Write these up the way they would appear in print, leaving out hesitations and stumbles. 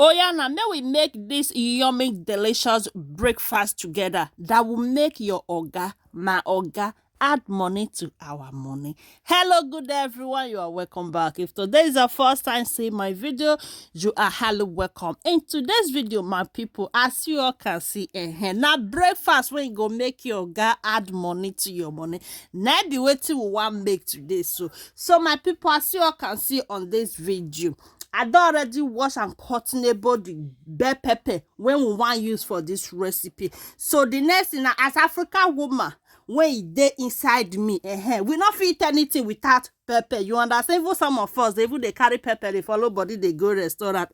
Oh yeah, now may we make this yummy, delicious breakfast together that will make your oga, my oga, add money to our money. Hello, good day, everyone. You are welcome back. If today is your first time seeing my video, you are highly welcome. In today's video, my people, as you all can see, now breakfast when you go make your oga add money to your money. Now be waiting we want make today. So my people, as you all can see on this video, I don already wash and cutable the bell pepper when we want use for this recipe. So the next thing na as African woman when e dey inside me, we not fit eat anything without pepper. You understand? Even some of us, even they carry pepper, they follow body, they go restaurant.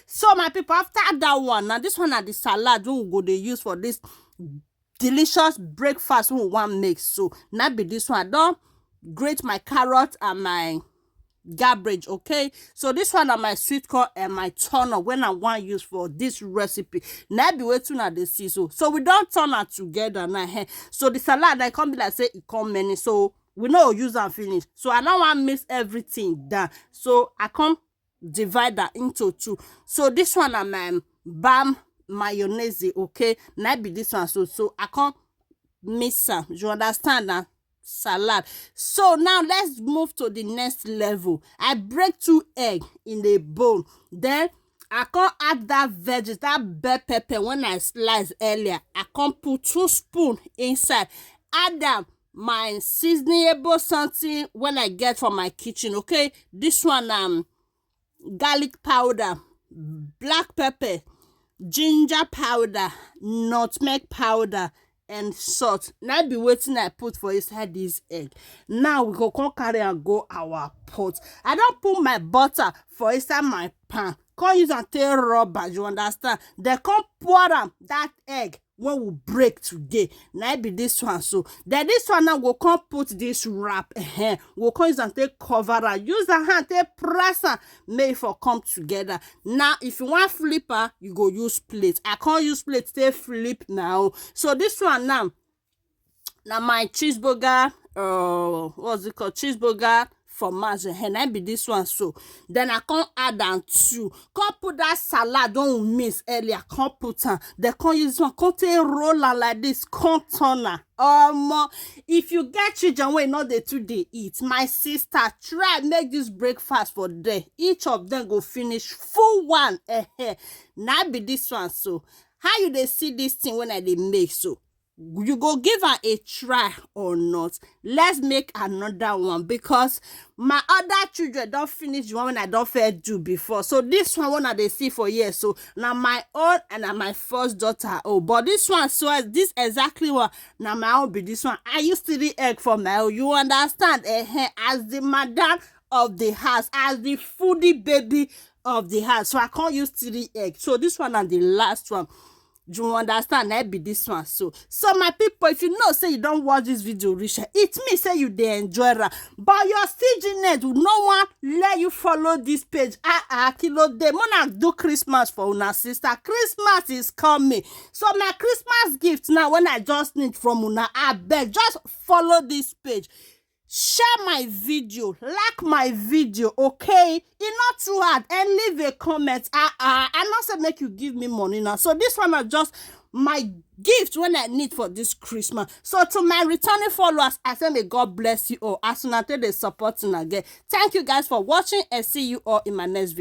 So my people, after that one, now this one are the salad we go they use for this delicious breakfast we want make. So now be this one. I don grate my carrot and my cabbage. Okay, so this one are my sweet corn and my turnip when I want use for this recipe. Now be waiting at the see. So we don't turn it together now. So the salad I come be like say it come many, so we know use and finish. So I don't want mix everything down, so I come divide that into two. So this one are my bam mayonnaise. Okay, now be this one. So I can't mix am. You understand now? Salad. So now let's move to the next level. I break 2 eggs in a bowl. Then I can't add that veggies, that bell pepper when I sliced earlier. I can't put 2 spoons inside. Add them my seasonable something when I get from my kitchen. Okay, this one garlic powder, black pepper, ginger powder, nutmeg powder, and salt. Now be waiting I put for inside this egg. Now we go come carry and go our pot. I don't put my butter for inside my pan. Come use and take rubber. You understand? They come pour them that egg when we break today. Now be this one. So then this one now we'll come put this wrap. We'll come use and take cover and use the hand take press and make it for come together. Now if you want flipper, you go use plate. I can't use plate, take flip now. So this one now my cheeseburger, what's it called, cheeseburger fromage, and I be this one. So then I can't add and 2. Can't put that salad don't miss earlier. Can't put her. They can't use one. Can't take roller like this. Can't turn her. If you get children wey not the 2 they eat, my sister try make this breakfast for them. Each of them go finish full one. Now be this one. So how you they see this thing when I they make? So you go give her a try or not. Let's make another one because my other children don't finish the one when I don't fair do before. So this one I they see for years. So now my own and now my first daughter. Oh, but this one, so this exactly what now my own be this one. I used to the egg for my own. You understand? As the madam of the house, as the foodie baby of the house. So I can't use 3 eggs. So this one and the last one. You understand? That be this one. So my people, if you know say you don't watch this video, Risha, it me say you they enjoy her, but your stinginess will no one let you follow this page. Kilo de mona do Christmas for una sister. Christmas is coming, so my Christmas gift now when I just need from una, I beg just follow this page. Share my video, like my video, okay? It's not too hard, and leave a comment. I not say make you give me money now. So this one is just my gift when I need for this Christmas. So to my returning followers, I say may God bless you all. As soon as they supporting again. Thank you guys for watching and see you all in my next video.